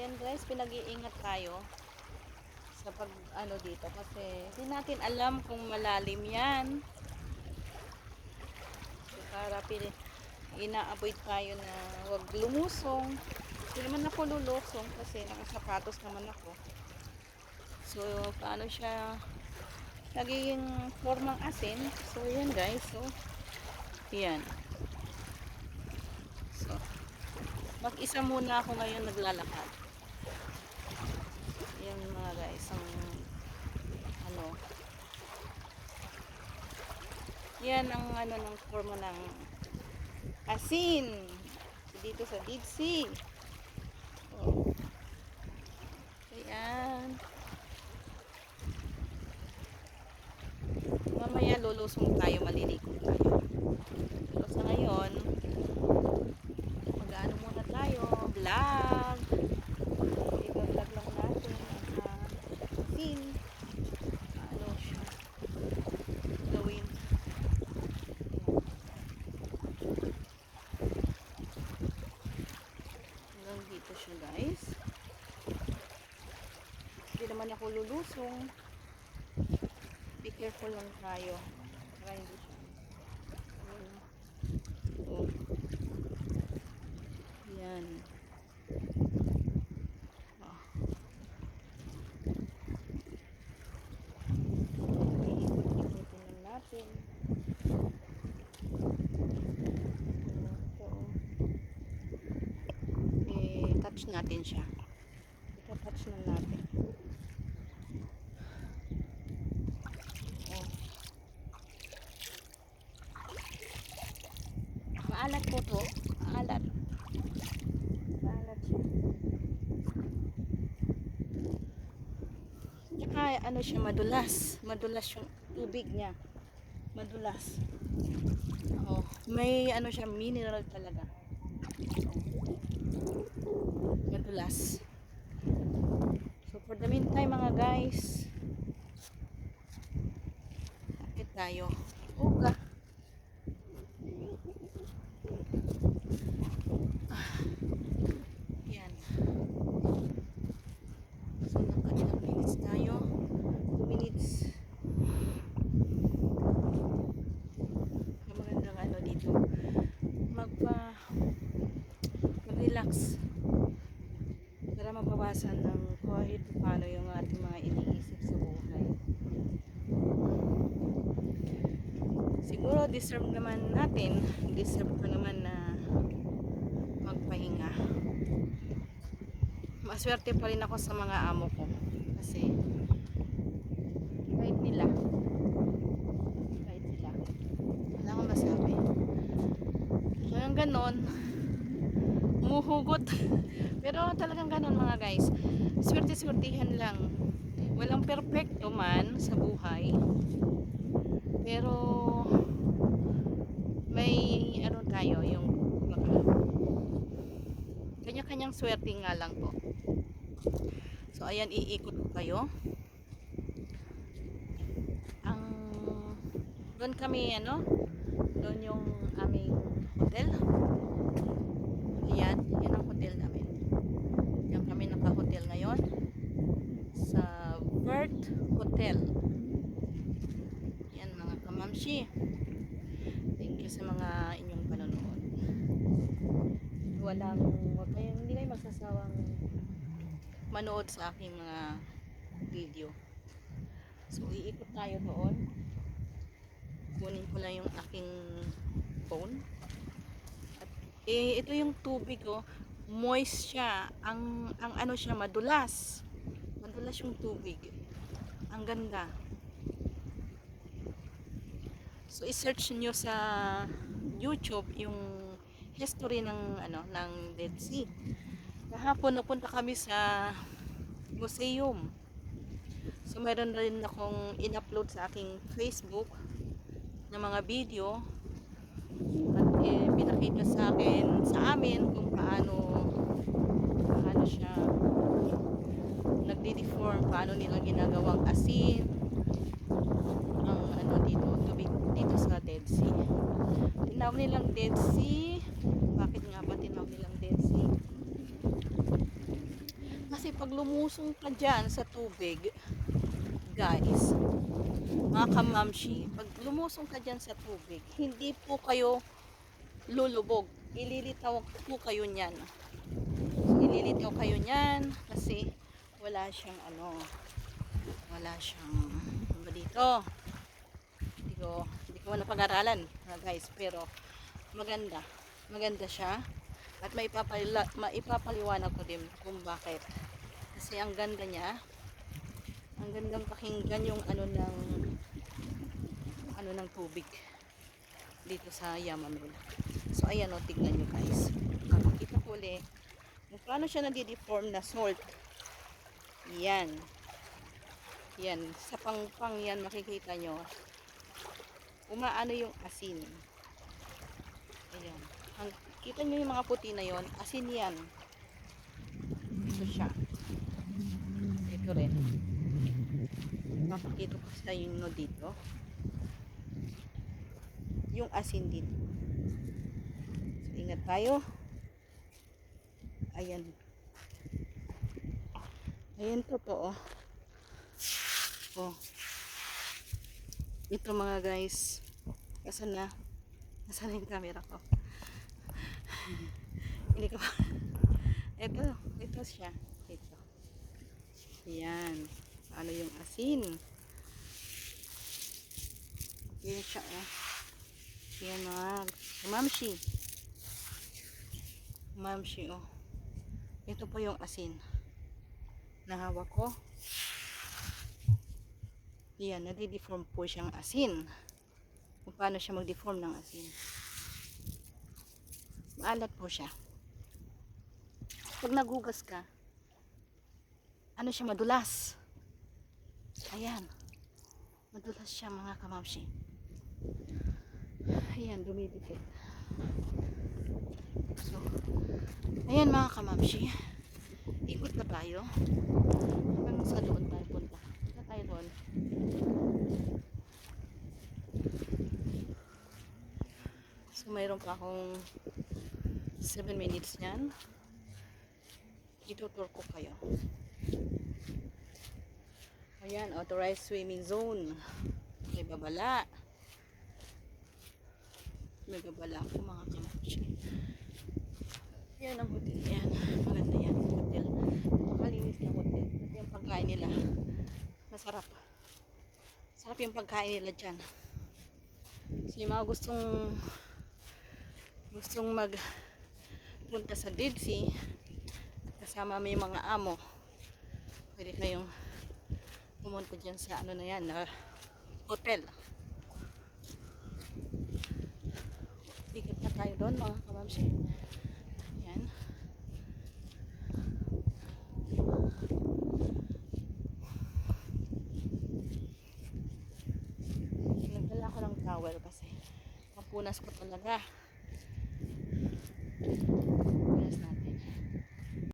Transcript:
Ayan guys, pinag-iingat tayo sa pag ano dito kasi hindi natin alam kung malalim yan. So, para ina-avoid tayo na wag lumusong. Hindi naman ako lulusong kasi nakasapatos naman ako. So, paano siya nagiging formang asin. So, yan guys. So, yan. So, mag-isa muna ako ngayon naglalakad. Yan mga guys, ang ano, yan ang ano ng forma ng asin dito sa Dead Sea. Oh. Ayan. Mamaya lulusong tayo, maliligo tayo. Pero sa ngayon, mag-ano muna tayo, vlog. I-vlog lang natin ang asin. Ano siya gawin. Hanggang dito siya guys. Hindi naman ako lulusong. Be careful lang tayo para hindi siya oh. Yan oh. Iikot-ikotin lang natin ito touch natin siya, touch lang natin. Maalat po to. Maalat. Maalat siya. Tsaka ano siya, madulas. Madulas yung tubig niya. Madulas. Oh, may ano siya, mineral talaga. Madulas. So for the meantime mga guys, akit tayo. Uga. Yan. So, nakailang minutes tayo. 2 minutes. Ang magandang ano dito. Mag-relax. Para mabawasan ng kahit paano yung ating mga iniisip sa buhay. Siguro deserve naman natin. Deserve ko naman na magpahinga. Maswerte pa rin ako sa mga amo ko kasi kahit sila wala akong masabi. Kaya ganon umuhugot pero talagang ganon mga guys, swerte-swertihan lang, walang perfecto man sa buhay pero may ano tayo, yung kanya-kanyang swerte nga lang po. So ayan, iikot ko kayo. Ang doon kami ano, doon yung aming hotel. Ayan, yan ang hotel namin. Yan kami naka-hotel ngayon sa Vert Hotel. Yan mga kamamshi. Thank you sa mga inyong panonood. Hindi kayo magsasawang manood sa aking mga video. So iikot tayo doon. Kunin ko lang yung aking phone. At ito yung tubig ko, moist siya. Ang ano siya, madulas. Madulas yung tubig. Ang ganda. So i-search niyo sa YouTube yung history ng ano ng Dead Sea. Kahapon napunta kami sa museum. So meron rin akong in-upload sa aking Facebook ng mga video at pinakita sa amin kung paano siya nagde-deform, paano nila ginagawang asin ang ano dito, tubig dito sa Dead Sea. Tinawag nilang Dead Sea. Bakit nga ba tinawag nilang Dead Sea? lumusong ka dyan sa tubig, guys, mga kamamshi, pag lumusong ka dyan sa tubig, hindi po kayo lulubog. Ililitaw po kayo niyan. Ililitaw kayo niyan kasi wala siyang wala siyang dito. Hindi ko napag-aralan, guys, pero maganda siya at maipapaliwanag ko din kung bakit. Kasi ang ganda niya, ang gandang pakinggan yung ng tubig dito sa Yamamel. So ayan, tignan nyo, guys. Makikita ko ulit kung paano siya nadi-deform na salt. Yan, sa pangpang yan, makikita nyo umaano yung asin. Ayan, kita nyo yung mga puti na yon, asin yan. Ito siya, ito rin. Mapakita ko sa inyo dito yung asin dito. So, ingat tayo. Ayan to po, ito mga guys. Nasaan na yung camera ko? Hindi ko ito siya, ito. Ayan, ano yung asin. Yan siya, yan mga mamshi, ito po yung asin na hawak ko. Yan, nadi-deform po siyang asin. Kung paano siya mag-deform ng asin, maalat po siya. Pag nagugas ka, siya, madulas. Ayan, madulas siya mga kamamshi. Ayan, dumidikit. So, ayan mga kamamshi, ikot na tayo hanggang sa doon tayo punta. Punta tayo doon. So mayroon pa akong 7 minutes yan. Itutur ko kayo. Ayan, authorized swimming zone. May babala ko mga kamamshi. Yan ang hotel. Yan, maganda yan hotel. Malinis na hotel. At yung pagkain nila masarap. Sarap yung pagkain nila dyan. So yung mga gustong magpunta sa Dead Sea, kasama may mga amo, pwede kayong pumunta dyan sa na yan, na hotel. Ikot na tayo doon mga kamamshi. Yan. Nagdala ko ng towel kasi mapunas ko talaga.